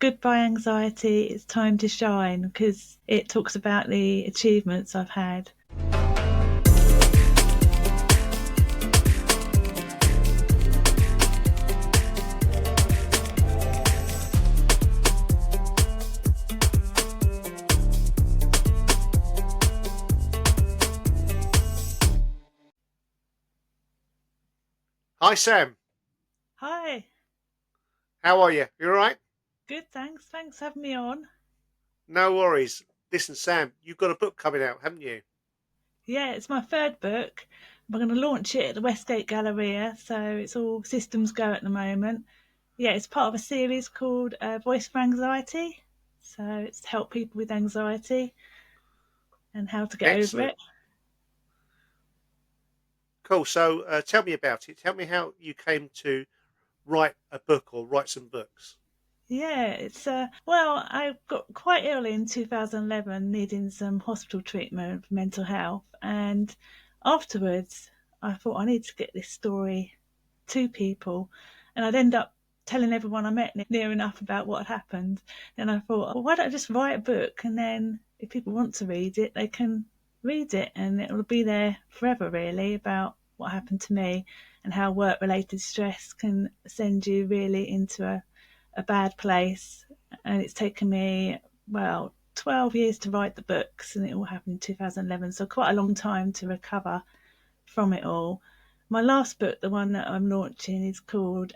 Goodbye Anxiety, It's Time to Shine, because it talks about the achievements I've had. Hi, Sam. Hi, How are you? You all right? good, thanks. Thanks for having me on. No worries. Listen, Sam, you've got a book coming out, haven't you? Yeah, it's my third book. I'm going to launch it at the Westgate Galleria, so it's all systems go at the moment. Yeah, it's part of a series called Voice for Anxiety. So it's to help people with anxiety and how to get over Excellent. it. Cool. So tell me about it. Tell me how you came to write a book or write some books. Yeah, it's well, I got quite ill in 2011, needing some hospital treatment for mental health, and afterwards, I thought I need to get this story to people, and I'd end up telling everyone I met near enough about what had happened. And I thought, well, why don't I just write a book, and then if people want to read it, they can read it, and it will be there forever, really, about what happened to me and how work-related stress can send you really into a bad place. And it's taken me, well, 12 years to write the books, and it all happened in 2011. So, quite a long time to recover from it all. My last book, the one that I'm launching, is called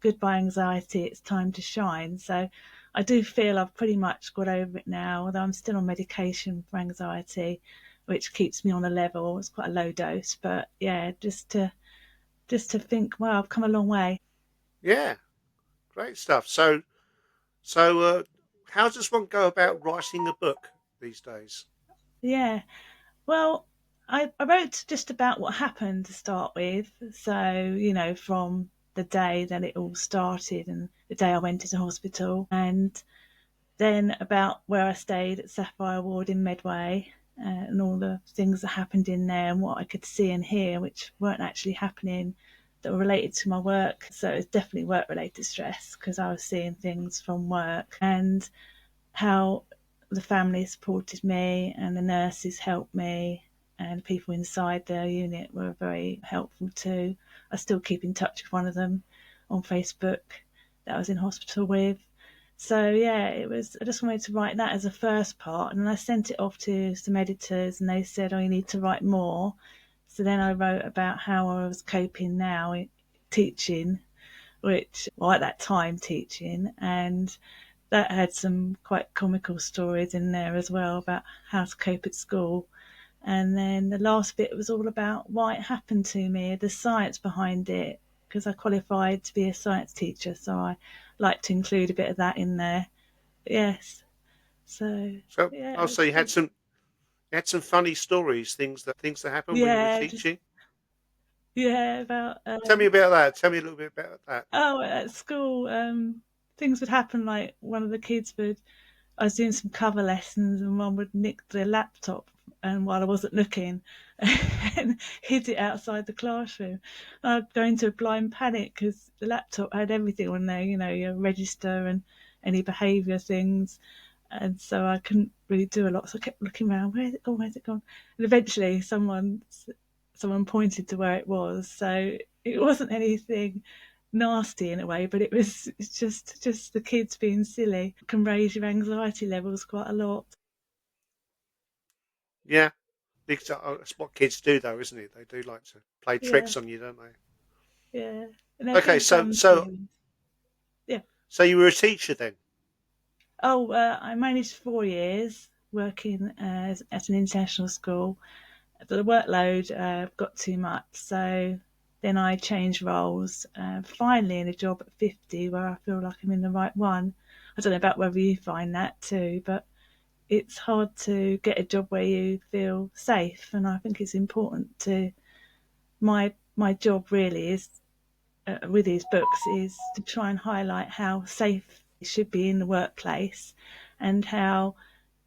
Goodbye Anxiety, It's Time to Shine. So, I do feel I've pretty much got over it now, although I'm still on medication for anxiety, which keeps me on a level. It's quite a low dose, but yeah, just to think, wow, I've come a long way. Yeah, great stuff. So, how does one go about writing a book these days? Yeah. Well, I wrote just about what happened to start with. So, from the day that it all started and the day I went into hospital, and then about where I stayed at Sapphire Ward in Medway, and all the things that happened in there and what I could see and hear, which weren't actually happening, that were related to my work. So it's definitely work related stress because I was seeing things from work, and how the family supported me and the nurses helped me, and people inside the unit were very helpful too. I still keep in touch with one of them on Facebook that I was in hospital with. So yeah, it was. I just wanted to write that as a first part, and then I sent it off to some editors, and they said, "Oh, you need to write more." So then I wrote about how I was coping now teaching, which, well, at that time teaching, and that had some quite comical stories in there as well about how to cope at school. And then the last bit was all about why it happened to me, the science behind it, because I qualified to be a science teacher, so I like to include a bit of that in there. Yes. So So, yeah, oh, so you had some funny stories, things that happened when you were yeah, just teaching. yeah about Tell me about that. Tell me a little bit about that. oh, at school, things would happen like one of the kids would. I was doing some cover lessons, and one would nick the laptop, and while I wasn't looking, and hid it outside the classroom. I'd go into a blind panic because the laptop had everything on there, your register and any behaviour things, and so I couldn't really do a lot. So I kept looking around, where's it gone? Where's it gone? And eventually, someone pointed to where it was. So it wasn't anything nasty in a way, but it's just the kids being silly can raise your anxiety levels quite a lot. Yeah, because that's what kids do, though, isn't it? They do like to play Yeah, tricks on you, don't they? yeah, and they've Okay, been so fun so feelings. Yeah. so you were a teacher then? Oh, I managed 4 years working at an international school. The workload got too much, so then I changed roles. Finally, in a job at 50, where I feel like I'm in the right one. I don't know about whether you find that too, but it's hard to get a job where you feel safe, and I think it's important to my job really is with these books is to try and highlight how safe it should be in the workplace, and how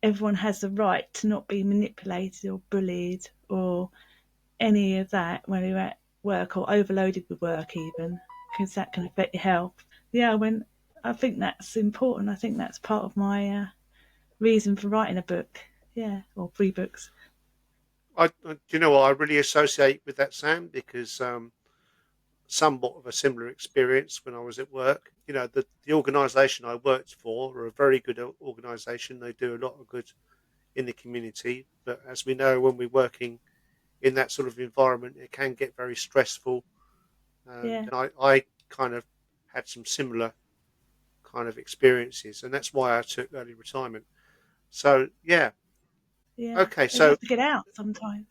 everyone has the right to not be manipulated or bullied or any of that when you're at work, or overloaded with work even, because that can affect your health. Yeah, I think that's important. I think that's part of my reason for writing a book. Yeah, or 3 books. Do you know what I really associate with that, Sam? Because somewhat of a similar experience when I was at work. You know, the organisation I worked for are a very good organisation. They do a lot of good in the community. But as we know, when we're working in that sort of environment, it can get very stressful. And Yeah, I kind of had some similar kind of experiences, and that's why I took early retirement. So yeah, yeah. okay. You So have to get out sometimes.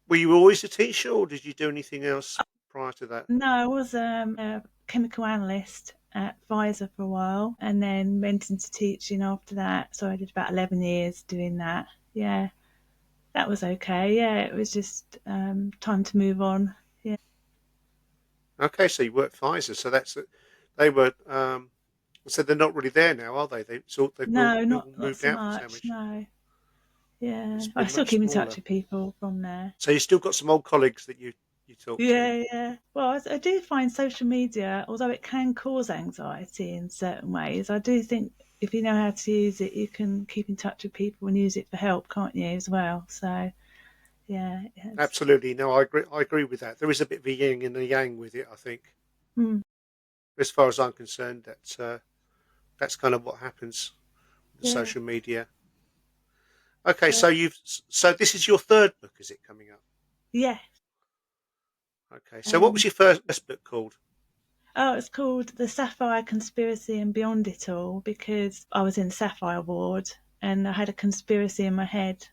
were you always a teacher, or did you do anything else prior to that? No, I was a chemical analyst at Pfizer for a while, and then went into teaching after that. So I did about 11 years doing that. Yeah, that was okay. Yeah, it was just time to move on. Okay, so you worked for Pfizer, so they were. So they're not really there now, are they? They've all, No, all not moved so out from much. Sandwich. No. Yeah, It's I been still much keep in touch smaller. with people from there. So you still got some old colleagues that you talk to. Yeah, yeah. Well, I do find social media, although it can cause anxiety in certain ways, I do think if you know how to use it, you can keep in touch with people and use it for help, can't you, as well? So, yeah, it's, Absolutely, no, I agree. I agree with that. There is a bit of a yin and a yang with it. I think, mm, as far as I'm concerned, that's kind of what happens with the yeah. social media. Okay, So, so this is your third book, is it coming up? yeah. Okay, so what was And your first book called? oh, it's called The Sapphire Conspiracy and Beyond It All because I was in Sapphire Ward and I had a conspiracy in my head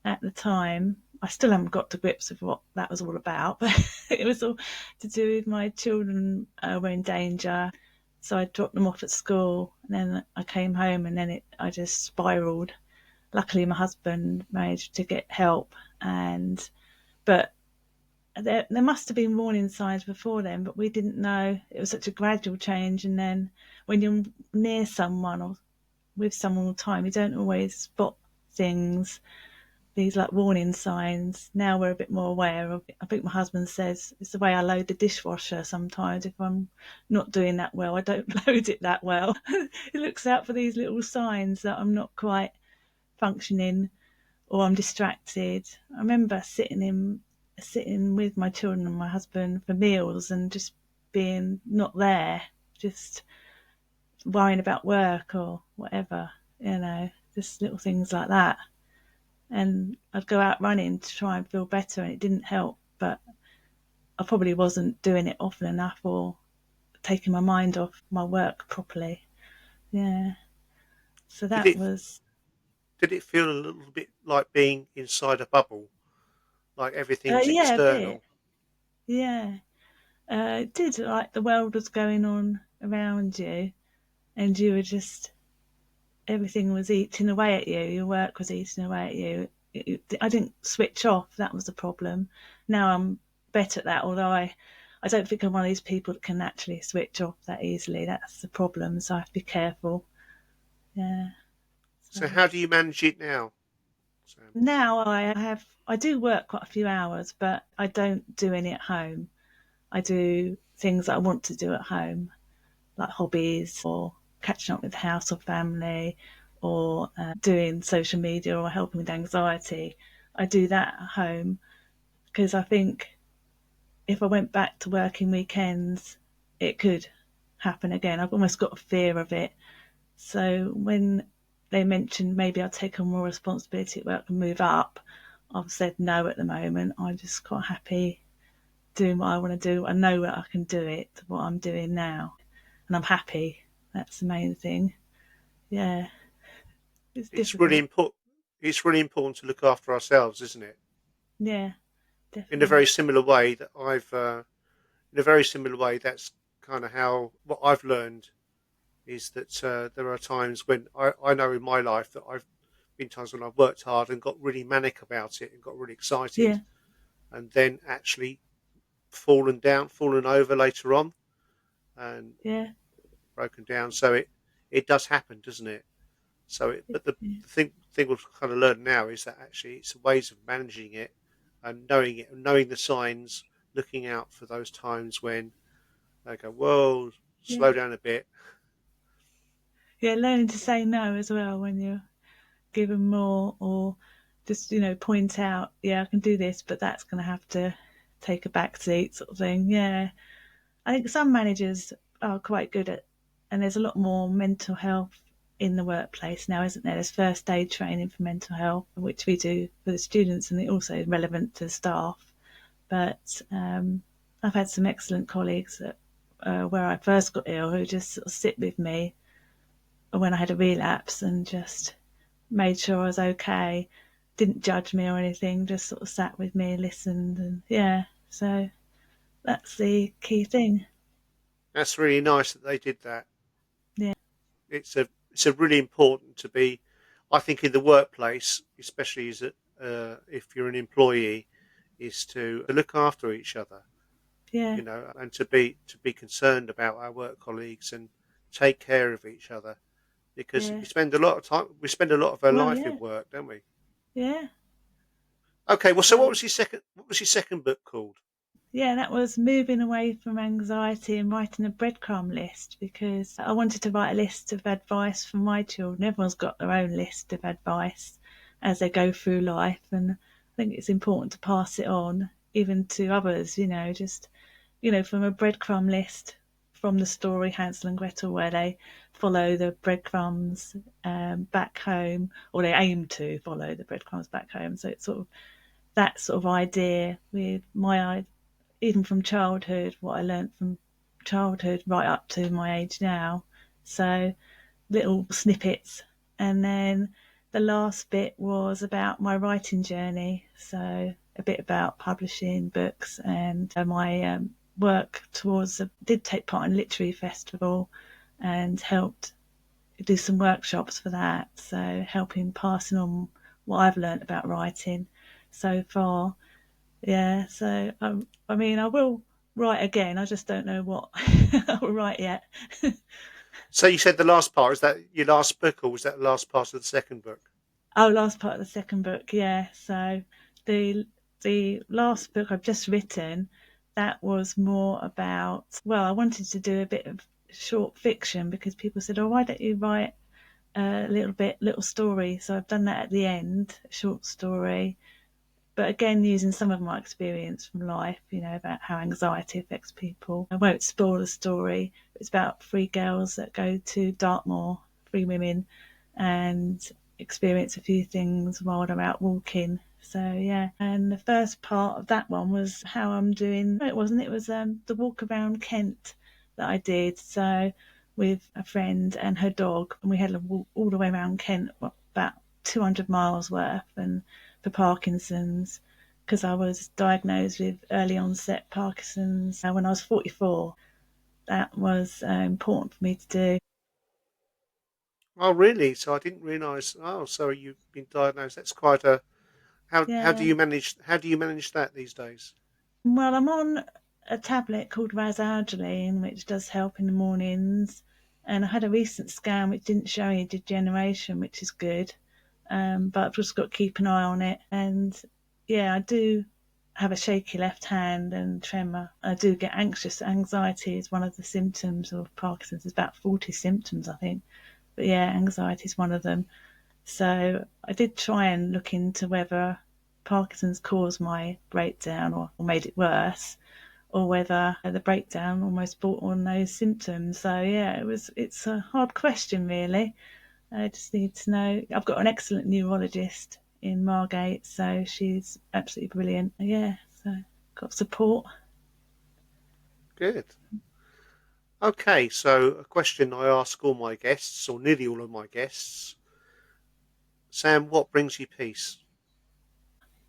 at the time. I still haven't got to grips with what that was all about, but it was all to do with my children were in danger. So I dropped them off at school, and then I came home, and then I just spiraled. Luckily, my husband managed to get help, and but there must have been warning signs before then, but we didn't know it was such a gradual change. And then when you're near someone or with someone all the time, you don't always spot things, these like warning signs. Now we're a bit more aware of it. I think my husband says it's the way I load the dishwasher sometimes. If I'm not doing that well, I don't load it that well. He looks out for these little signs that I'm not quite functioning or I'm distracted. I remember sitting with my children and my husband for meals and just being not there, just worrying about work or whatever, just little things like that. And I'd go out running to try and feel better, and it didn't help. But I probably wasn't doing it often enough or taking my mind off my work properly. Yeah. So Did that it was, did it feel a little bit like being inside a bubble, like everything's yeah, a bit. external? Yeah. It did, like the world was going on around you, and you were just, everything was eating away at you. Your work was eating away at you. I didn't switch off. That was the problem. Now I'm better at that, although I don't think I'm one of these people that can naturally switch off that easily. That's the problem. So I have to be careful. Yeah. So So how do you manage it now, Sam? now I do work quite a few hours, but I don't do any at home. I do things that I want to do at home, like hobbies or catching up with the house or family or doing social media or helping with anxiety. I do that at home because I think if I went back to working weekends, it could happen again. I've almost got a fear of it. So when they mentioned maybe I'll take on more responsibility at work and move up, I've said no at the moment. I'm just quite happy doing what I want to do. I know that I can do it, what I'm doing now, and I'm happy. That's the main thing. Yeah, it's It's really difficult. important. It's really important to look after ourselves, isn't it? Yeah, In a very definitely. similar way that in a very similar way, that's kind of how what I've learned is that there are times when I know in my life that I've been times when I've worked hard and got really manic about it and got really excited, Yeah, and then actually fallen over later on and yeah, broken down. So it does happen, doesn't it? But yeah, the thing we've kind of learned now is that actually it's ways of managing and knowing it, and knowing the signs, looking out for those times when they go, whoa, Yeah. slow down a bit. Yeah, learning to say no as well when you're given more, or just, point out, yeah, I can do this, but that's going to have to take a back seat, sort of thing. Yeah. I think some managers are quite good at, and there's a lot more mental health in the workplace now, isn't there? There's first aid training for mental health, which we do for the students, and it also is relevant to the staff. But I've had some excellent colleagues that, where I first got ill, who just sort of sit with me when I had a relapse and just made sure I was okay, didn't judge me or anything, just sort of sat with me, listened, and yeah, so that's the key thing. That's really nice that they did that. Yeah, It's a really important to be, I think, in the workplace, especially as if you're an employee, is to look after each other, yeah, and to be concerned about our work colleagues and take care of each other because yeah. we spend a lot of our Well, life yeah, in work, don't we? yeah. Okay, well, so So what was your second book called? yeah, that was moving away from anxiety and writing a breadcrumb list, because I wanted to write a list of advice for my children. Everyone's got their own list of advice as they go through life, and I think it's important to pass it on even to others, just, from a breadcrumb list from the story Hansel and Gretel, where they follow the breadcrumbs back home, or they aim to follow the breadcrumbs back home. So it's sort of that sort of idea with even from childhood, what I learnt from childhood right up to my age now. So little snippets. And then the last bit was about my writing journey. So a bit about publishing books and my work towards, did take part in a literary festival and helped do some workshops for that. So helping passing on what I've learnt about writing so far. Yeah, so I mean, I will write again. I just don't know what I will write yet. So you said the last part, is that your last book, or was that the last part of the second book? Oh, last part of the second book, yeah. So the the last book I've just written, that was more about. Well, I wanted to do a bit of short fiction because people said, "Oh, why don't you write a little story?" So I've done that at the end, a short story, but again, using some of my experience from life, about how anxiety affects people. I won't spoil the story. It's about three girls that go to Dartmoor, three women, and experience a few things while they're out walking. So yeah, and the first part of that one was how I'm doing. No, it wasn't. It was the walk around Kent that I did. So with a friend and her dog, and we had a walk all the way around Kent, about 200 miles worth, and for Parkinson's, because I was diagnosed with early onset Parkinson's when I was 44. That was important for me to do. Oh, really? So I didn't realise. Oh, so you've been diagnosed. That's quite a. How do Yeah. you manage that these days? Well, I'm on a tablet called Razargeline, which does help in the mornings. And I had a recent scan which didn't show any degeneration, which is good. But I've just got to keep an eye on it. And yeah, I do have a shaky left hand and tremor. I do get anxious. Anxiety is one of the symptoms of Parkinson's. There's about 40 symptoms, I think. But yeah, anxiety is one of them. So I did try and look into whether Parkinson's caused my breakdown or made it worse, or whether the breakdown almost brought on those symptoms. So yeah, it's a hard question really. I just need to know. I've got an excellent neurologist in Margate, so she's absolutely brilliant. Yeah, so got support. Good. Okay, so a question I ask all my guests, or nearly all of my guests. Sam, what brings you peace?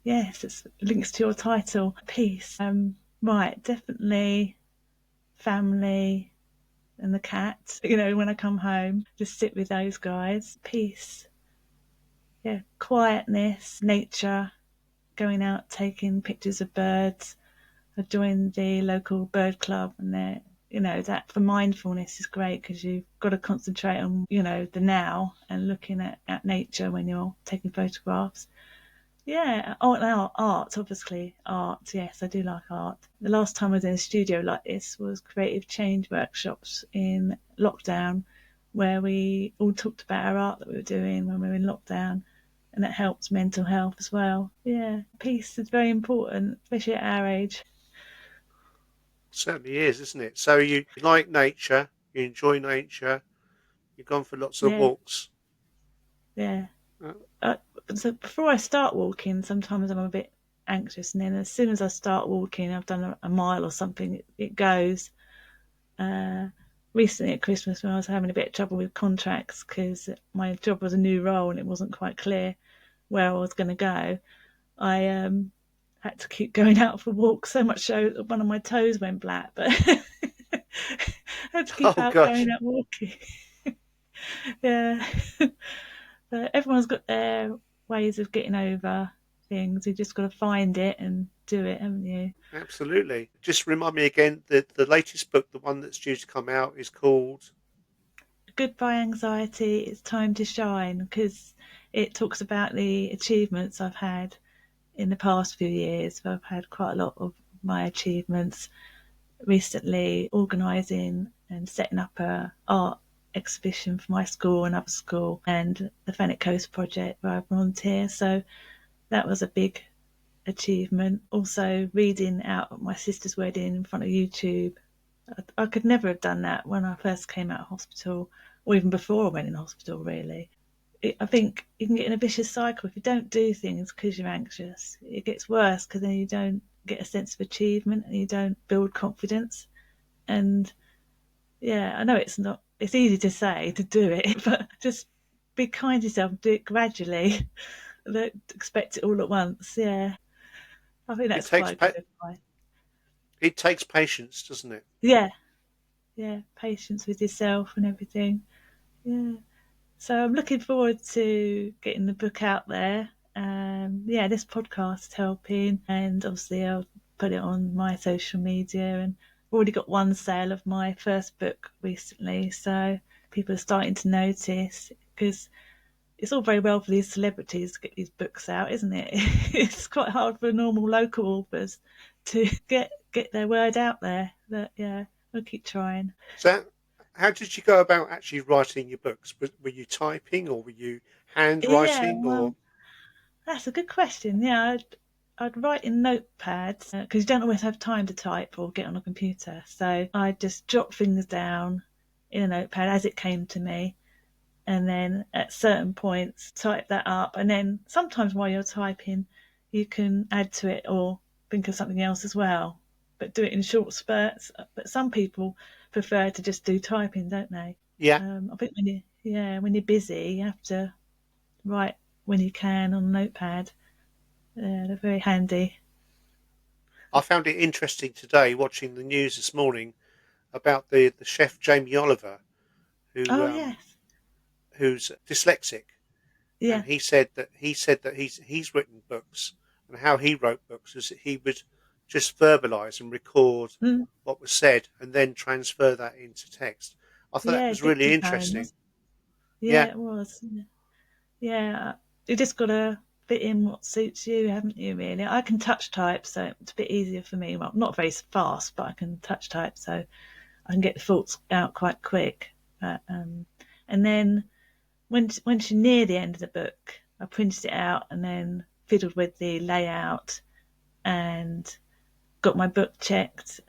Yes, it links to your title, peace. Right, definitely family and the cat. When I come home, just sit with those guys. Peace, yeah, quietness, nature, going out, taking pictures of birds. I joined the local bird club, and that for mindfulness is great because you've got to concentrate on, the now and looking at nature when you're taking photographs. Yeah. Oh, now art, obviously. Art, yes, I do like art. The last time I was in a studio like this was creative change workshops in lockdown, where we all talked about our art that we were doing when we were in lockdown, and it helped mental health as well. Yeah, peace is very important, especially at our age. Certainly is, isn't it? So you like nature, you enjoy nature, you've gone for lots of Yeah, walks. yeah. Uh, Uh, so before I start walking, sometimes I'm a bit anxious, and then as soon as I start walking, I've done a mile or something, it goes. Uh, Recently at Christmas, when I was having a bit of trouble with contracts because my job was a new role and it wasn't quite clear where I was going to go, I had to keep going out for walks so much so that one of my toes went black. But I had to keep oh out going gosh, out walking. Yeah. So everyone's got their ways of getting over things. You just got to find it and do it, haven't you? absolutely. Just remind me again that the latest book, the one that's due to come out, is called. Goodbye Anxiety, it's time to shine, because it talks about the achievements I've had in the past few years. I've had quite a lot of my achievements recently, organising and setting up a art exhibition for my school, another school, and the Fenwick Coast project where I volunteer. So that was a big achievement. Also, reading out at my sister's wedding in front of YouTube. I could never have done that when I first came out of hospital, or even before I went in hospital, really. I think you can get in a vicious cycle if you don't do things because you're anxious. It gets worse because then you don't get a sense of achievement and you don't build confidence. And yeah, I know it's easy to say to do it, but just be kind to yourself and do it gradually. Don't expect it all at once. Yeah, I think It that's takes quite pa- good advice. it takes patience, doesn't it? Yeah, yeah, patience with yourself and everything. Yeah. So I'm looking forward to getting the book out there. Yeah, this podcast is helping, and obviously I'll put it on my social media. And I've already got one sale of my first book recently, so people are starting to notice because it's all very well for these celebrities to get these books out, isn't it? It's quite hard for normal local authors to get their word out there. But yeah, we'll keep trying. So, how did you go about actually writing your books? Were you typing or were you Yeah, handwriting well, or? that's a good question. Yeah, I'd write in notepads because you don't always have time to type or get on a computer. So I just jot things down in a notepad as it came to me, and then at certain points type that up. And then sometimes while you're typing, you can add to it or think of something else as well. But do it in short spurts. But some people prefer to just do typing, don't they? Yeah, I think when you're busy, you have to write when you can on a notepad. Yeah, they're very handy. I found it interesting today watching the news this morning about the chef Jamie Oliver who Oh yes, who's dyslexic, and yeah, he said that he's written books, and how he wrote books is that he would just verbalize and record mm, what was said and then transfer that into text. I thought that yeah, was really dictaphone. interesting. Yeah, Yeah, it was. Yeah, you just got to fit in what suits you, haven't you? Really, I can touch type, so it's a bit easier for me. Well, not very fast, but I can touch type, so I can get the thoughts out quite quick. And then once you're near the end of the book, I printed it out and then fiddled with the layout and got my book checked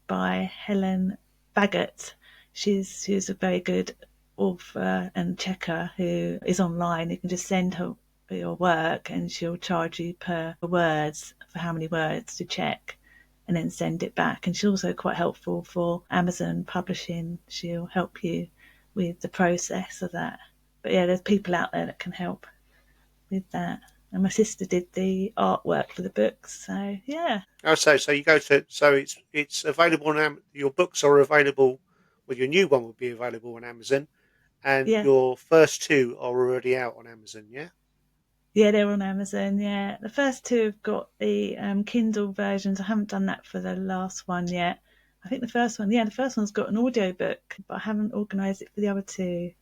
by Helen Baggett. She's a very good author and checker who is online. You can just send her your work and she'll charge you per words for how many words to check and then send it back. And she's also quite helpful for Amazon publishing. She'll help you with the process of that. But yeah, there's people out there that can help with that. And my sister did the artwork for the books. So yeah, oh, so you go to so it's available on your books are available. Well, your new one will be available on Amazon, and yeah. your first two are already out on Amazon. Yeah. Yeah, they're on Amazon. Yeah, the first two have got the Kindle versions. I haven't done that for the last one yet. I think the first one's got an audio book, but I haven't organised it for the other two.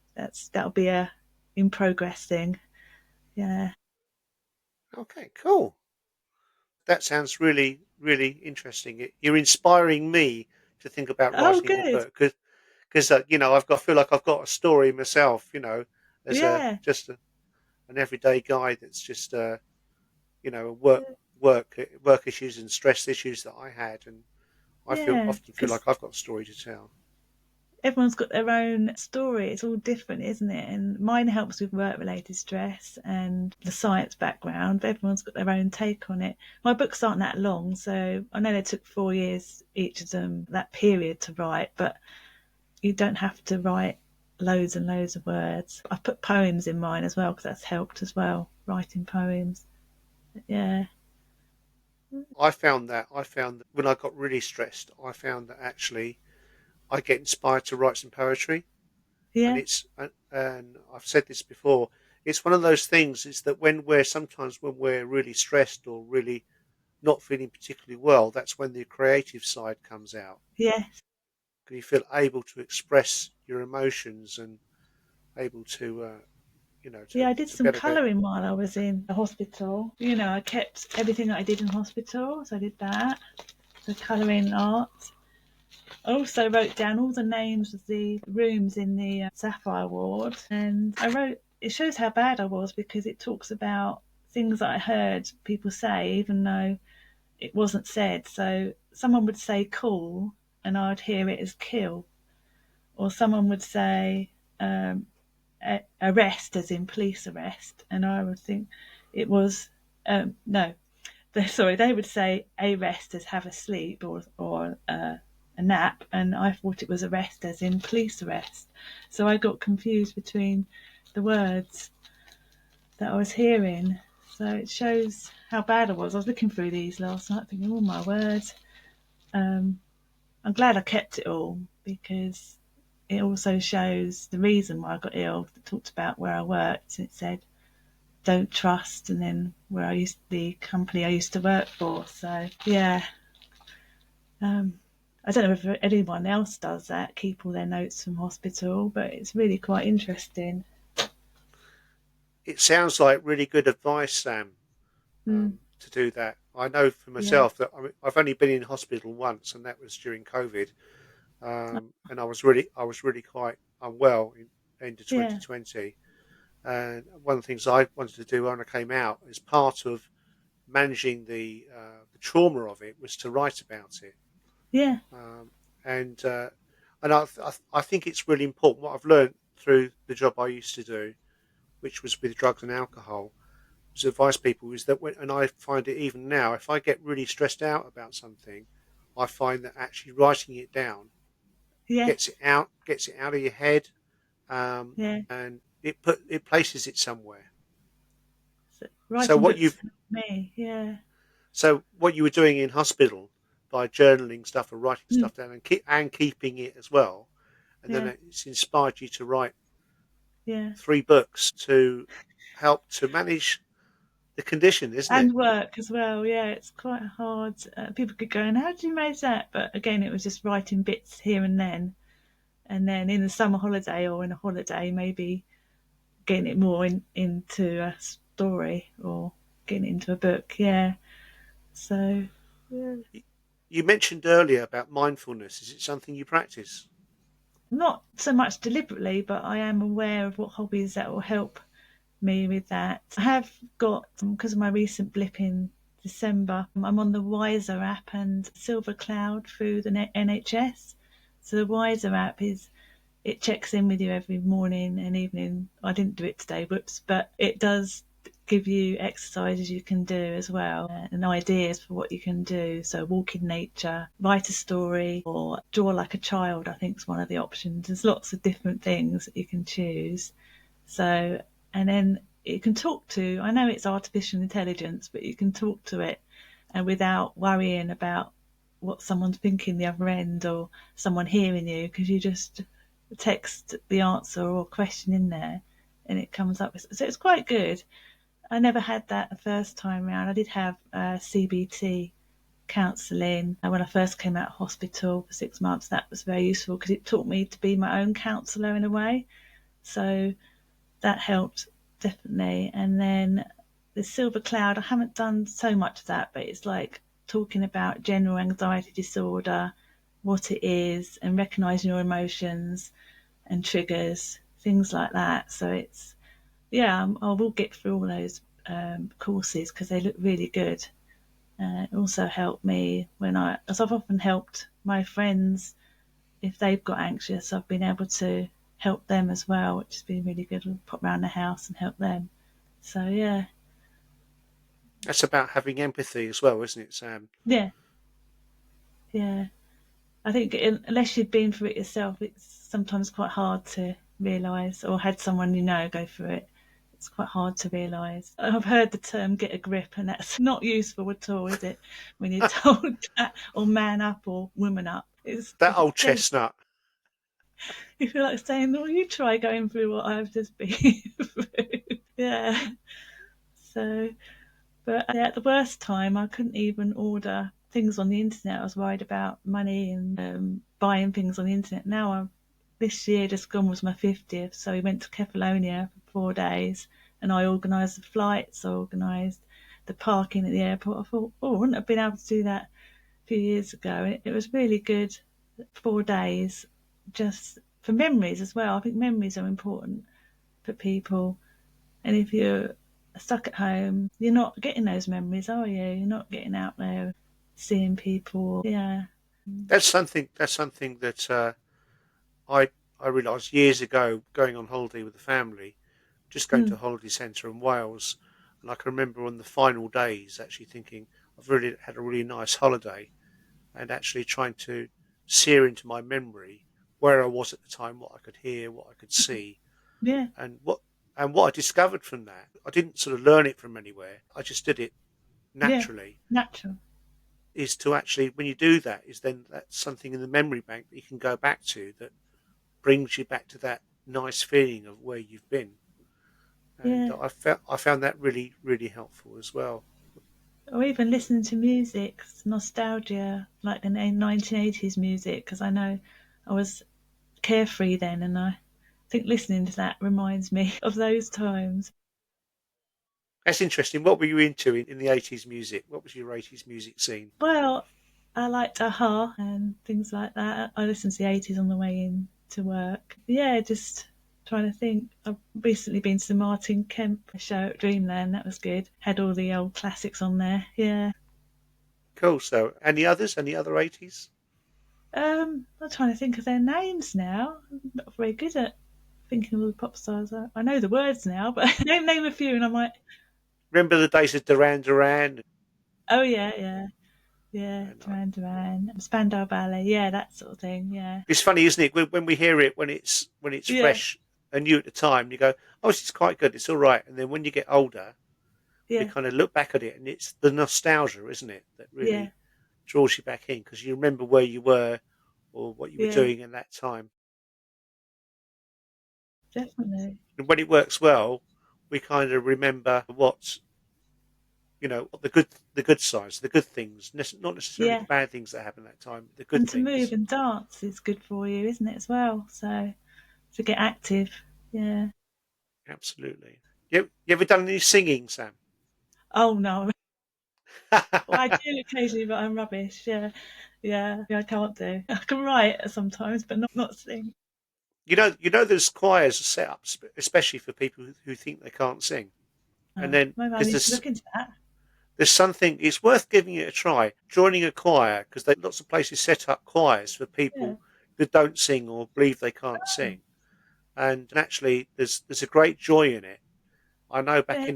That'll be a in progress thing. Yeah, Okay, cool. That sounds really, really interesting. You're inspiring me to think about Oh, writing a good. book because I feel like I've got a story myself. As a Yeah, just an everyday guy that's just work issues and stress issues that I had, and I feel yeah. often feel Because like I've got a story to tell. everyone's got their own story. It's all different, isn't it? And mine helps with work-related stress and the science background. But everyone's got their own take on it. My books aren't that long, so I know they took 4 years each of them, that period to write. But you don't have to write loads and loads of words. I put poems in mine as well because that's helped as well, writing poems. Yeah, I found that when I got really stressed, I found that actually I get inspired to write some poetry, and yeah, and I've said this before. It's one of those things is that when we're really stressed or really not feeling particularly well, that's when the creative side comes out. yeah. You feel able to express your emotions and able to Yeah, I did to some better get. colouring while I was in the hospital. I kept everything that I did in hospital, so I did that, the colouring art. I also wrote down all the names of the rooms in the Sapphire Ward, and it shows how bad I was because it talks about things that I heard people say, even though it wasn't said. So someone would say cool, and I'd hear it as kill, or someone would say um, arrest, as in police arrest, and I would think it was no. Sorry, they would say a rest as have a sleep or a nap, and I thought it was arrest as in police arrest. So I got confused between the words that I was hearing. So it shows how bad I was. I was looking through these last night, thinking, "Oh my word!" Um, I'm glad I kept it all because it also shows the reason why I got ill. It talked about where I worked, and it said don't trust, and then the company I used to work for. So yeah, um, I don't know if anyone else does that, keep all their notes from hospital, but it's really quite interesting. It sounds like really good advice, Sam, Mm, to do that. I know for yeah, myself that I've only been in hospital once, and that was during COVID. And I was really quite unwell in end of yeah, 2020. And one of the things I wanted to do when I came out, as part of managing the trauma of it, was to write about it. yeah, Um, and I think it's really important. What I've learned through the job I used to do, which was with drugs and alcohol, was advise people is that and I find it even now, if I get really stressed out about something, I find that actually writing it down yeah, gets it out of your head, yeah. and it places it somewhere. So So writing what books you've helped me. Yeah, so what you were doing in hospital by journaling stuff or writing mm, stuff down and keeping it as well, and then yeah, it's inspired you to write yeah. 3 books to help to manage the condition, isn't it? And work as well. Yeah, it's quite hard. People could go, and how did you manage that? But again, it was just writing bits here and then. And then in the summer holiday or in a holiday, maybe getting it more into a story or getting it into a book. Yeah. So, yeah. You mentioned earlier about mindfulness. Is it something you practice? Not so much deliberately, but I am aware of what hobbies that will help me with that. I have got, because of my recent blip in December, I'm on the Wiser app and Silver Cloud through the NHS. So the Wiser app is it checks in with you every morning and evening. I didn't do it today, whoops, but it does give you exercises you can do as well and ideas for what you can do. So walk in nature, write a story, or draw like a child, I think is one of the options. There's lots of different things that you can choose. So, and then you can talk to, I know it's artificial intelligence, but you can talk to it and without worrying about what someone's thinking the other end or someone hearing you because you just text the answer or question in there and it comes up. So it's quite good. I never had that the first time round. I did have CBT counselling when I first came out of hospital for 6 months. That was very useful because it taught me to be my own counsellor in a way. So that helped definitely. And then the silver cloud. I haven't done so much of that, but it's like talking about general anxiety disorder, what it is, and recognizing your emotions and triggers, things like that. So it's, yeah, I will get through all those courses because they look really good. It also helped me as I've often helped my friends if they've got anxious, I've been able to help them as well, which has been really good. We'll pop around the house and help them. So yeah, That's about having empathy as well, isn't it, Sam? yeah, yeah. I think unless you've been through it yourself, it's sometimes quite hard to realise, or had someone you know go through it. It's quite hard to realise. I've heard the term "get a grip," and that's not useful at all, is it? When you're told that, or man up, or woman up. It's That old dead. chestnut. You feel like saying, "Well, you try going through what I've just been through." Yeah. So, but yeah, at the worst time, I couldn't even order things on the internet. I was worried about money and buying things on the internet. Now, this year just gone was my 50th, so we went to Kefalonia for 4 days, and I organised the flights, I organised the parking at the airport. I thought, oh, I wouldn't have been able to do that a few years ago. It was really good 4 days, just for memories as well. I think memories are important for people, and if you're stuck at home, you're not getting those memories, are you? You're not getting out there, seeing people. Yeah. That's something that I I realised years ago going on holiday with the family, just going to a Mm. holiday centre in Wales, and I can remember on the final days actually thinking I've really had a really nice holiday, and actually trying to sear into my memory where I was at the time, what I could hear, what I could see, Yeah. and what I discovered from that. I didn't sort of learn it from anywhere. I just did it Yeah. naturally. Natural. Is to actually, when you do that, is then that's something in the memory bank that you can go back to that brings you back to that nice feeling of where you've been. And Yeah. I found that really really helpful as well. Or even listening to music, nostalgia, like the 1980s music, because I know I was carefree then, and I think listening to that reminds me of those times. That's interesting. What were you into in the 80s music? What was your 80s music scene? Well, I liked Aha and things like that. I listened to the 80s on the way in to work. Yeah, just trying to think. I've recently been to the Martin Kemp show at Dreamland. That was good. Had all the old classics on there. Yeah. Cool. So, any others? Any other 80s? I'm trying to think of their names now. I'm not very good at thinking of all the pop stars. I know the words now, but name a few and I'm like, Remember the days of Duran Duran? oh yeah, yeah, yeah, And Duran Duran, Spandau Ballet, yeah, that sort of thing, yeah, it's funny, isn't it? When we hear it when it's yeah, fresh and new at the time, you go, "Oh, this is quite good. It's all right." And then when you get older, we yeah, kind of look back at it, and it's the nostalgia, isn't it, that yeah, really draws you back in because you remember where you were or what you were yeah, doing in that time. definitely, And when it works well, we kind of remember what the good sides, the good things, not necessarily the yeah. bad things that happen at that time, but the good And to move things. and dance is good for you, isn't it, as well? So to get active, yeah. Absolutely. You ever done any singing, Sam? Oh no, well, I do occasionally, but I'm rubbish. Yeah, yeah, I can't do. I can write sometimes, but not sing. there's choirs set up especially for people who think they can't sing, and Oh, then maybe I because need to there's look into that. there's something it's worth giving it a try, joining a choir because lots of places set up choirs for Yeah. people that don't sing or believe they can't Oh, sing, and actually there's a great joy in it. I know yeah, yeah.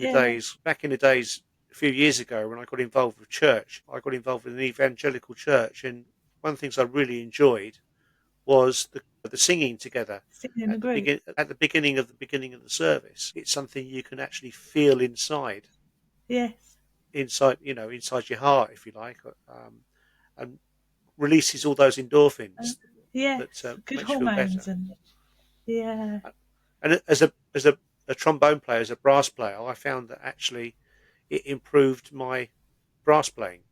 back in the days, a few years ago when I got involved with church, I got involved with an evangelical church, and one of the things I really enjoyed was the singing together Sitting in a group. at the beginning of the service. It's something you can actually feel Yes. inside your heart, if you like, and releases all those Uh, endorphins that yes. Good makes you feel hormones better. and yeah. And as a trombone player, as a brass player, I found that actually it improved my brass playing,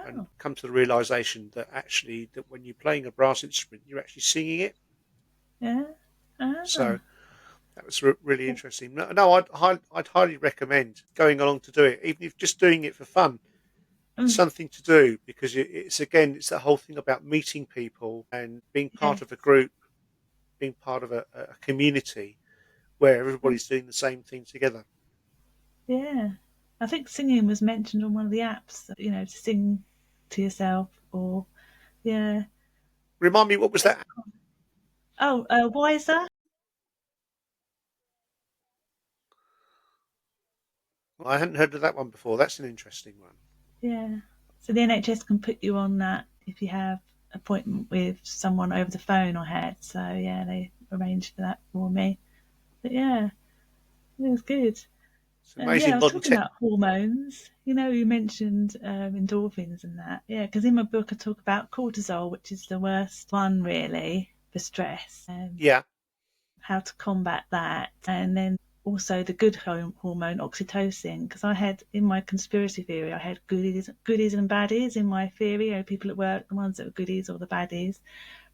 and Oh, come to the realization that actually that when you're playing a brass instrument, you're actually singing it. yeah. So Ah, That was really interesting. No, no, I'd highly recommend going along to do it, even if just doing it for fun. It's Mm, something to do because it's again, it's that whole thing about meeting people and being part yes. of a group, being part of a community where Mm, everybody's doing the same thing together. yeah. I think singing was mentioned on one of the apps, to sing to yourself or, yeah. Remind me, what was that? Oh, Wiser? I hadn't heard of that one before. That's an interesting one. Yeah. So the NHS can put you on that if you have appointment with someone over the phone I had. So yeah, they arranged for that for me. But yeah, it was good. It's And yeah, I amazing was modern talking tech. about hormones. You mentioned endorphins and that. Yeah, because in my book I talk about cortisol, which is the worst one really for stress, and Yeah, how to combat that. And then also the good hormone, oxytocin, because I had in my conspiracy theory, I had goodies and baddies in my theory. People at work, the ones that were goodies or the baddies.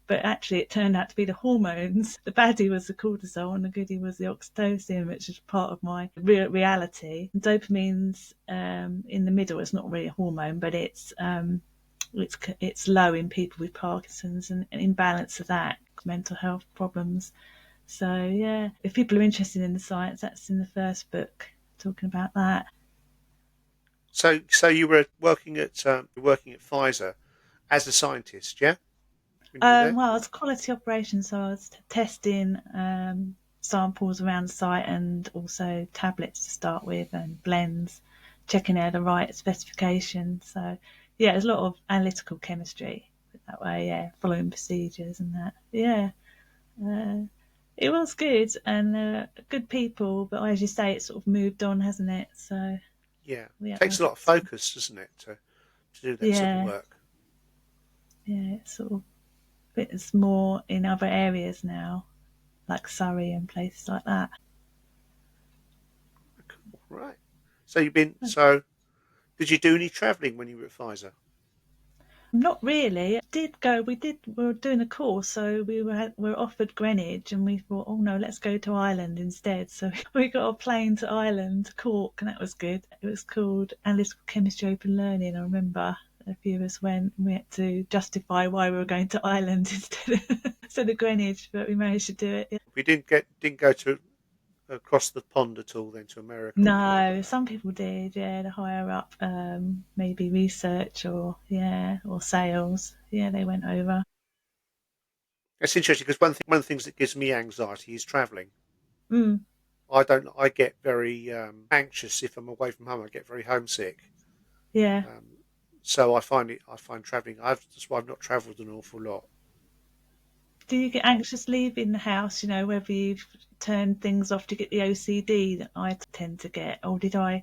But actually, it turned out to be the hormones. The baddie was the cortisol, and the goodie was the oxytocin, which is part of my reality. Dopamine's in the middle. It's not really a hormone, but it's low in people with Parkinson's and an imbalance of that, mental health problems. So yeah, if people are interested in the science, that's in the first book talking about that. so you were working at Pfizer as a scientist, yeah, when you were there. Well, it's quality operations, so I was testing samples around the site and also tablets to start with and blends, checking out the right specification. So yeah, there's a lot of analytical chemistry that way. Yeah, following procedures and that. Yeah, uh, it was good and good people, but as you say, it's sort of moved on, hasn't it? So Yeah, yeah, takes a lot of focus, doesn't it, to do that sort of yeah, work. yeah, it's sort of it's more in other areas now, like Surrey and places like that. Cool, right. So you've been so. Did you do any travelling when you were at Pfizer? Not really. Did go. We were doing a course, so we were offered Greenwich, and we thought, oh no, let's go to Ireland instead. So we got a plane to Ireland, Cork, and that was good. It was called Analytical Chemistry Open Learning. I remember a few of us went. And we had to justify why we were going to Ireland instead of Greenwich, but we managed to do it. Yeah. We didn't go to across the pond at all then to America or anything like No, that. some people did. Yeah, the higher up, maybe research or yeah, or sales. Yeah, they went over. That's interesting because one of the things that gives me anxiety is travelling. Mm, I don't. I get very anxious if I'm away from home. I get very homesick. yeah. Um, so I find it. I find travelling. That's why I've not travelled an awful lot. Do you get anxious leaving the house? Whether you've turned things off to get the OCD that I tend to get, or did I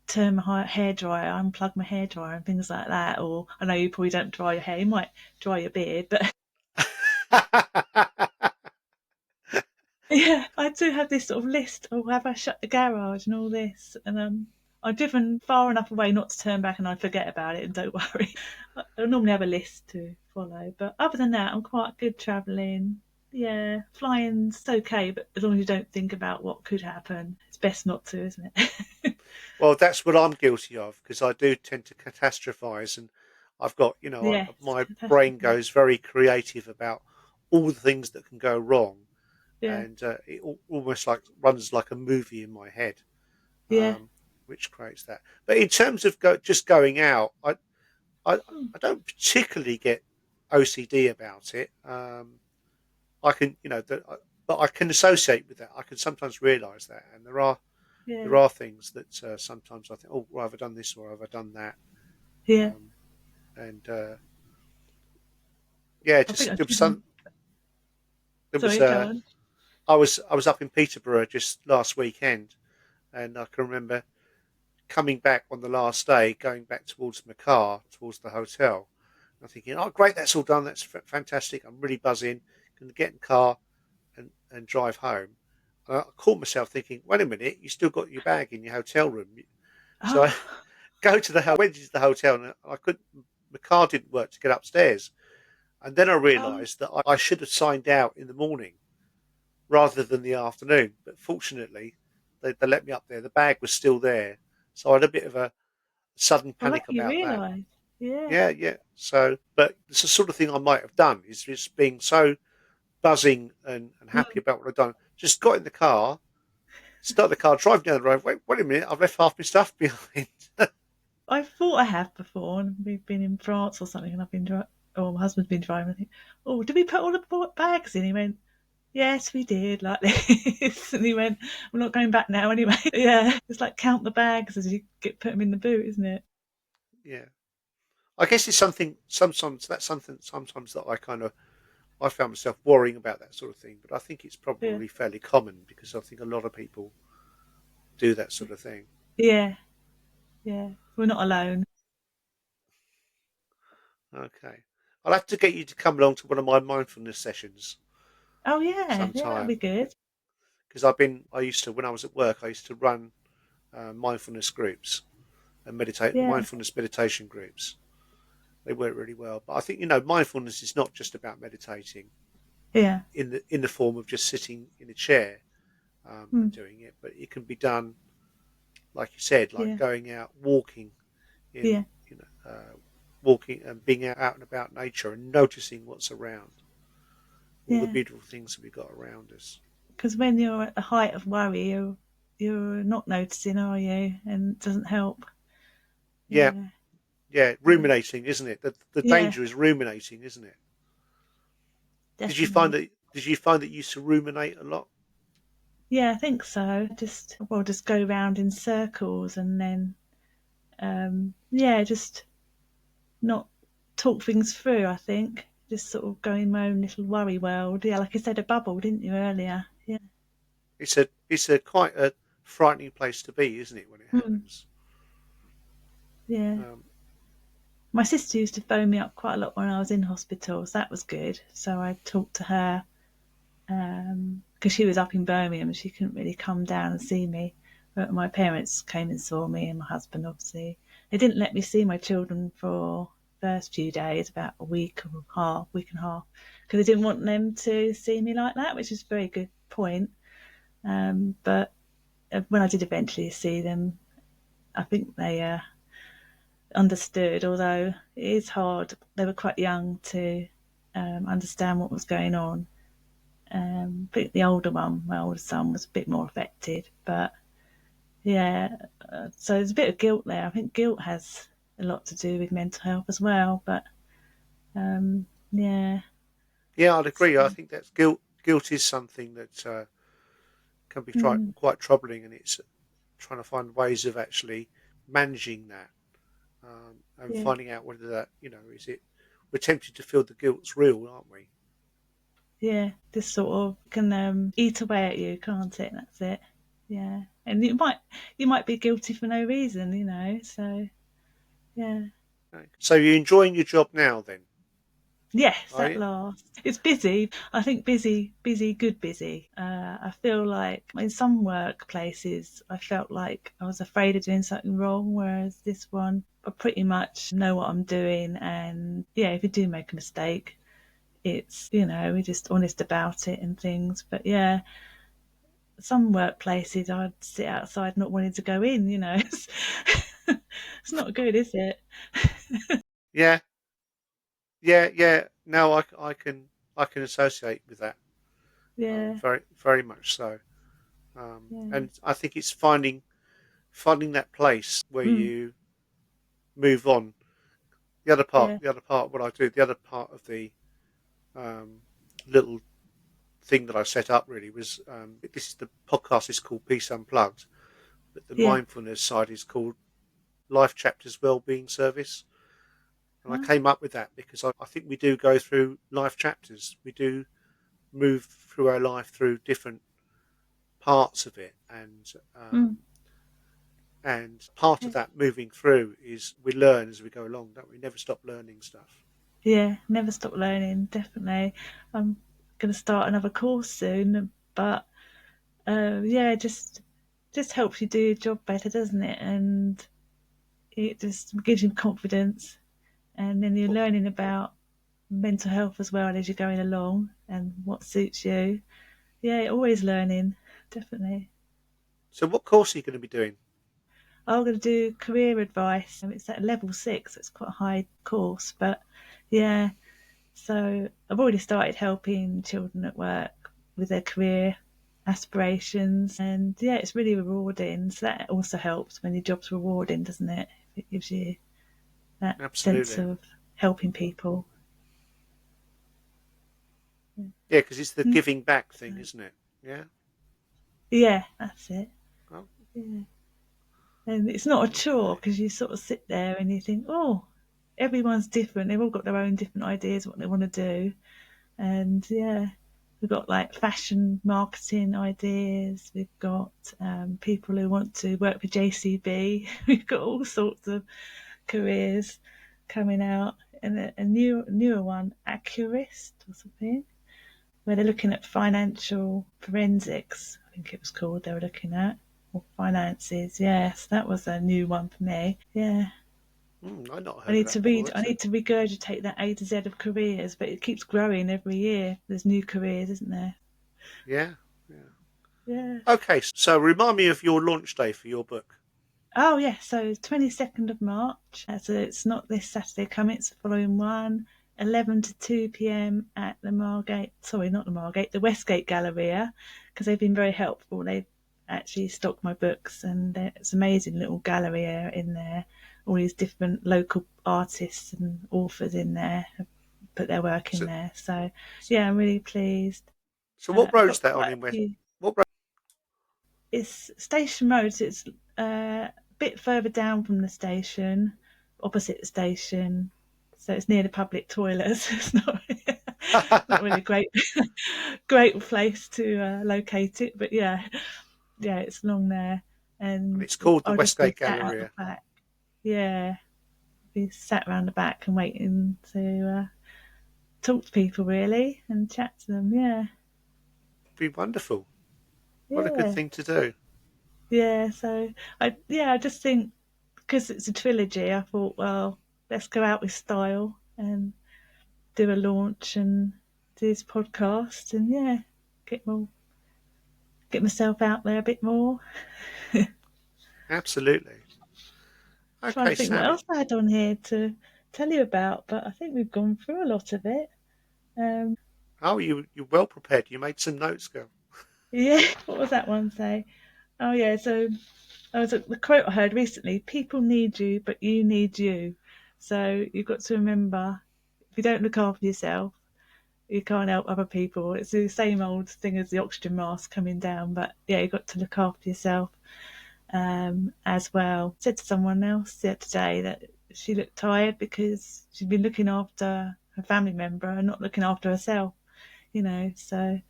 turn my hairdryer, unplug my hairdryer, and things like that? Or I know you probably don't dry your hair. You might dry your beard, but yeah, I do have this sort of list of have I shut the garage and all this, and I've driven far enough away not to turn back and I forget about it and don't worry. I normally have a list to follow, but other than that, I'm quite good travelling. Yeah, flying's okay, but as long as you don't think about what could happen, it's best not to, isn't it? Well, that's what I'm guilty of because I do tend to catastrophize, and I've got Yes, my brain catastrophe. goes very creative about all the things that can go wrong, Yeah, and it almost like runs like a movie in my head, yeah, which creates that. But in terms of just going out, I mm, I don't particularly get OCD about it. I can but I can associate with that. I can sometimes realise that, and there yeah, are things that sometimes I think, oh, well, have I done this or have I done that? yeah. Um, and yeah, I think just I've driven. there was Sorry, go on. I was up in Peterborough just last weekend, and I can remember coming back on the last day, going back towards my car, towards the hotel. I'm thinking, oh, great, that's all done. That's fantastic. I'm really buzzing. Going to get in the car and drive home. I caught myself thinking, wait a minute, you still got your bag in your hotel room. So I Oh, go to went into the hotel and I couldn't, my car didn't work to get upstairs. And then I oh, realised that I should have signed out in the morning. rather than the afternoon. But fortunately, they let me up there. The bag was still there, so I had a bit of a sudden Well, like panic you about that. realise. Yeah. Yeah, yeah. So, but it's the sort of thing I might have done is just being so buzzing and happy Mm. about what I've done. Just got in the car, start the car, drive down the road. Wait a minute, I've left half my stuff behind. I thought I have before, and we've been in France or something, and I've been or my husband's been driving. I think, oh, did we put all the bags in? He went, yes, we did, like this. And he went, we're not going back now anyway. Yeah, it's like count the bags as you put them in the boot, isn't it? Yeah, I guess it's something. Sometimes that's something. Sometimes that I found myself worrying about that sort of thing. But I think it's Yeah, probably fairly common because I think a lot of people do that sort of thing. yeah, yeah. We're not alone. Okay, I'll have to get you to come along to one of my mindfulness sessions Oh yeah, yeah, that'll be sometime good. because I used to when I was at work. I used to run mindfulness groups and Yeah, mindfulness meditation groups. They work really well. But I think mindfulness is not just about meditating yeah, in the form of just sitting in a chair and mm, doing it, but it can be done like you said, like yeah, going out walking yeah, in walking and being out and about nature and noticing what's around, all the yeah. beautiful things that we've got around us. Because when you're at the height of worry, you're not noticing, are you? And it doesn't help. Yeah, Yeah, yeah, yeah, ruminating, isn't it? The yeah, danger is ruminating, isn't it? Did you find definitely. that? Did you find that you used to ruminate a lot? Yeah, I think so. Just go round in circles and then, yeah, just not talk things through. I think just sort of go in my own little worry world. Yeah, like I said, a bubble, didn't you earlier? Yeah, It's a quite a frightening place to be, isn't it, when it mm, happens? yeah. Um, My sister used to phone me up quite a lot when I was in hospital, so that was good. So I talked to her because she was up in Birmingham. She couldn't really come down and see me. But my parents came and saw me, and my husband obviously. They didn't let me see my children for the first few days, about a week and a half, because they didn't want them to see me like that, which is a very good point. But when I did eventually see them, I think they understood, although it is hard. They were quite young to understand what was going on. But the older one, my older son, was a bit more affected. But yeah, so there's a bit of guilt there. I think guilt has a lot to do with mental health as well. But yeah, yeah, I'd agree. I so, think that guilt is something that can be mm, quite troubling, and it's trying to find ways of actually managing that and yeah, finding out whether that is it. We're tempted to feel the guilt's real, aren't we? yeah, this sort of can eat away at you, can't it? That's it. Yeah, and you might be guilty for no reason, So yeah. Okay. So you're enjoying your job now, then, Yes, are at you? last. It's busy. I think busy, busy, good busy. I feel like in some workplaces, I felt like I was afraid of doing something wrong, whereas this one, I pretty much know what I'm doing. And yeah, if you do make a mistake, we're just honest about it and things. But yeah, some workplaces, I'd sit outside not wanting to go in. It's not good, is it? Yeah, yeah, yeah. No, I can associate with that Yeah, very very much so. yeah, And I think it's finding that place where mm, you move on. yeah, The other part of what I do, the other part of the um, little thing that I set up really was this is the podcast is called Peace Unplugged, but the yeah. mindfulness side is called Life Chapters Wellbeing Service. And I Huh? came up with that because I think we do go through life chapters. We do move through our life through different parts of it, Mm. and part of that moving through is we learn as we go along, don't we? Never stop learning stuff. Yeah, never stop learning, definitely. I'm going to start another course soon, but yeah, just helps you do your job better, doesn't it? And it just gives you confidence, and then you're But learning about mental health as well as you're going along and what suits you. Yeah, always learning, definitely. So what course are you going to be doing? I'm going to do career advice. It's at level 6, so it's quite a high course, but yeah. So I've already started helping children at work with their career aspirations, and yeah, it's really rewarding. So that also helps when your job's rewarding, doesn't it? It gives you that sense Absolutely. of helping people. Yeah, because it's the Mm. giving back So, thing, isn't it? Yeah. yeah, that's it. Oh, Yeah. And it's not a chore okay. because you sort of sit there and you think, oh, everyone's different. They've all got their own different ideas what they want to do. And yeah, we've got like fashion marketing ideas. We've got people who want to work for JCB. We've got all sorts of careers coming out. And newer one, Accurist or something, where they're looking at financial forensics. I think it was called. They were looking at or finances. Yes, that was a new one for me. Yeah, I've not I heard of need that to before. read. I That's need to regurgitate that A to Z of careers, but it keeps growing every year. There's new careers, isn't there? yeah, yeah. Yeah. Okay, so remind me of your launch day for your book. Oh yeah. So 22nd of March. So it's not this Saturday coming. It's the following one. 11 to 2 p.m. at the Margate. Sorry, not the Margate. The Westgate Galleria, because they've been very helpful. They've actually stocked my books, and it's an amazing little galleria in there. All these different local artists and authors in there have put their work in So, there. So yeah, I'm really pleased. so what I've road's got that on quite in a West? few. What road? It's Station Road. So it's a bit further down from the station, opposite the station. So it's near the public toilets. It's not really a great place to locate it, but yeah, yeah, it's along there, And and it's called the I'll just be Westgate sat out the Galleria. back. Yeah, be sat around the back and waiting to talk to people really and chat to them. Yeah, Be wonderful. What a good yeah, thing to do. yeah. So I just think because it's a trilogy, I thought, well, let's go out with style and do a launch and do this podcast, and yeah, get more, get myself out there a bit more. Absolutely. Trying Okay, to think what Sammy. else I had on here to tell you about, but I think we've gone through a lot of it. Oh, you're well prepared. You made some notes, girl. Yeah, what was that one say? Oh yeah, so I was the quote I heard recently: "People need you, but you need you." So you've got to remember, if you don't look after yourself, you can't help other people. It's the same old thing as the oxygen mask coming down, but yeah, you've got to look after yourself as well. I said to someone else the other day that she looked tired because she'd been looking after her family member and not looking after herself, So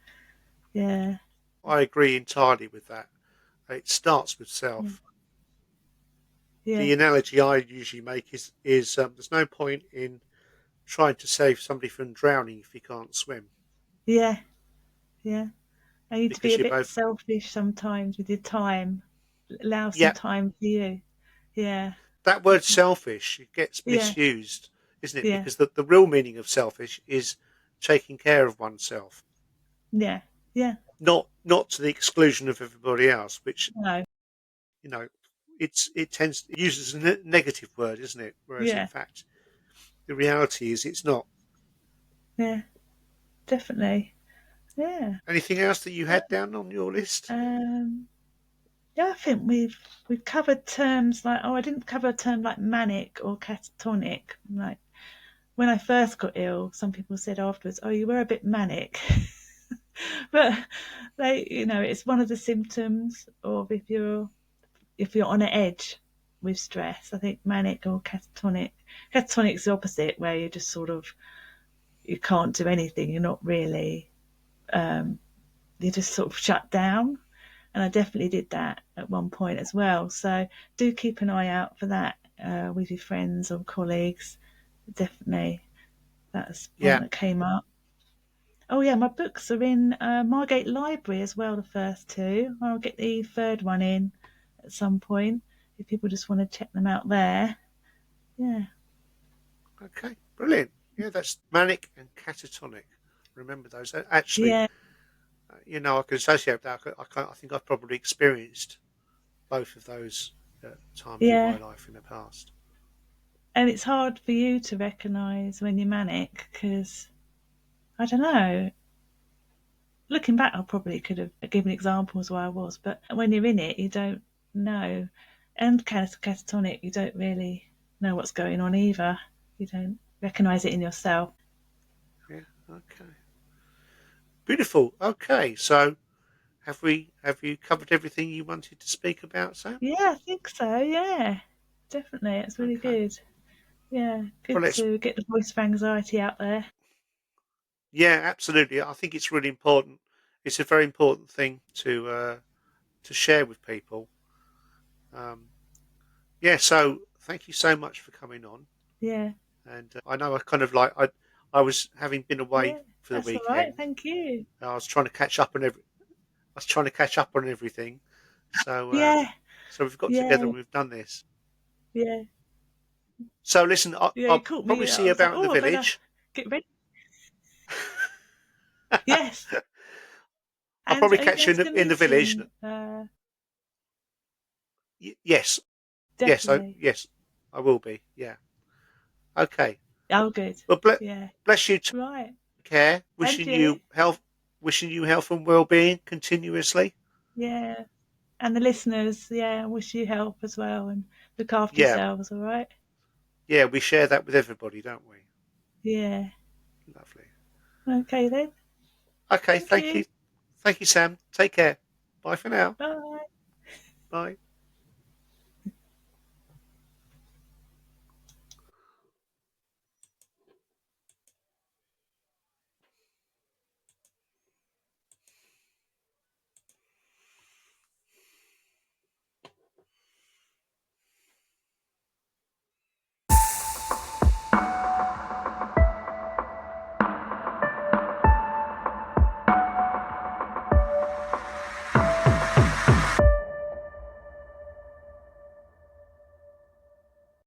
yeah, I agree entirely with that. It starts with yeah, self. yeah, The analogy I usually make is there's no point in trying to save somebody from drowning if you can't swim yeah, yeah. I need to be because a you're bit both. selfish sometimes with your time. Allow some Yeah, time for you. Yeah, that word selfish it gets yeah, misused, isn't it? yeah, Because the real meaning of selfish is taking care of oneself, yeah, yeah. not to the exclusion of everybody else. Which No, you know, it uses a negative word, isn't it? Whereas in yeah, fact, the reality is it's not. yeah, definitely. Yeah. Anything else that you had down on your list? Um, Yeah, I think we've covered terms like I didn't cover a term like manic or catatonic. Like when I first got ill, some people said afterwards, "Oh, you were a bit manic," but it's one of the symptoms of if you're on an edge with stress. I think manic or catatonic. Catatonic's the opposite, where you just sort of you can't do anything. You're not really. You just sort of shut down. And I definitely did that at one point as well. So do keep an eye out for that with your friends or colleagues. Definitely, that's one Yeah. that came up. Oh yeah, my books are in Margate Library as well. The first two. I'll get the third one in at some point if people just want to check them out there. Yeah, Okay. Brilliant. Yeah, that's manic and catatonic. Remember those. Actually, yeah, I can associate that. I think I've probably experienced both of those times in my Yeah. life in the past. And it's hard for you to recognise when you're manic because, I don't know, looking back, I probably could have given examples where I was, but when you're in it, you don't know. And catatonic, you don't really know what's going on either. You don't recognise it in yourself. Yeah. Okay. Beautiful. Okay. So have you covered everything you wanted to speak about, Sam? Yeah, I think so. Yeah, definitely. It's really Okay. good. Yeah, Well, good let's. to get the voice of anxiety out there. Yeah, absolutely. I think it's really important. It's a very important thing to share with people. Um, yeah. So thank you so much for coming on. Yeah, And I know I kind of like I was having been away yeah, for the that's all right. weekend. Thank you. I was trying to catch up on I was trying to catch up on everything. So Yeah, so we've got together yeah, and we've done this. yeah, So listen, yeah. You I'll caught probably me. see I you was like, about in the oh, I better village. get ready. Yes, I'll and probably are you catch going you to the in the village. meeting? Yes, Definitely. yes, I will be. Yeah. Okay. Oh, good. Well, Yeah. bless you. Take Right. care. And you. Wishing you health and well-being continuously. Yeah. And the listeners, yeah, wish you help as well and look after Yeah, yourselves, all right? yeah. We share that with everybody, don't we? Yeah. Lovely. Okay then. Okay. Thank you. Thank you, Sam. Take care. Bye for now. Bye. Bye.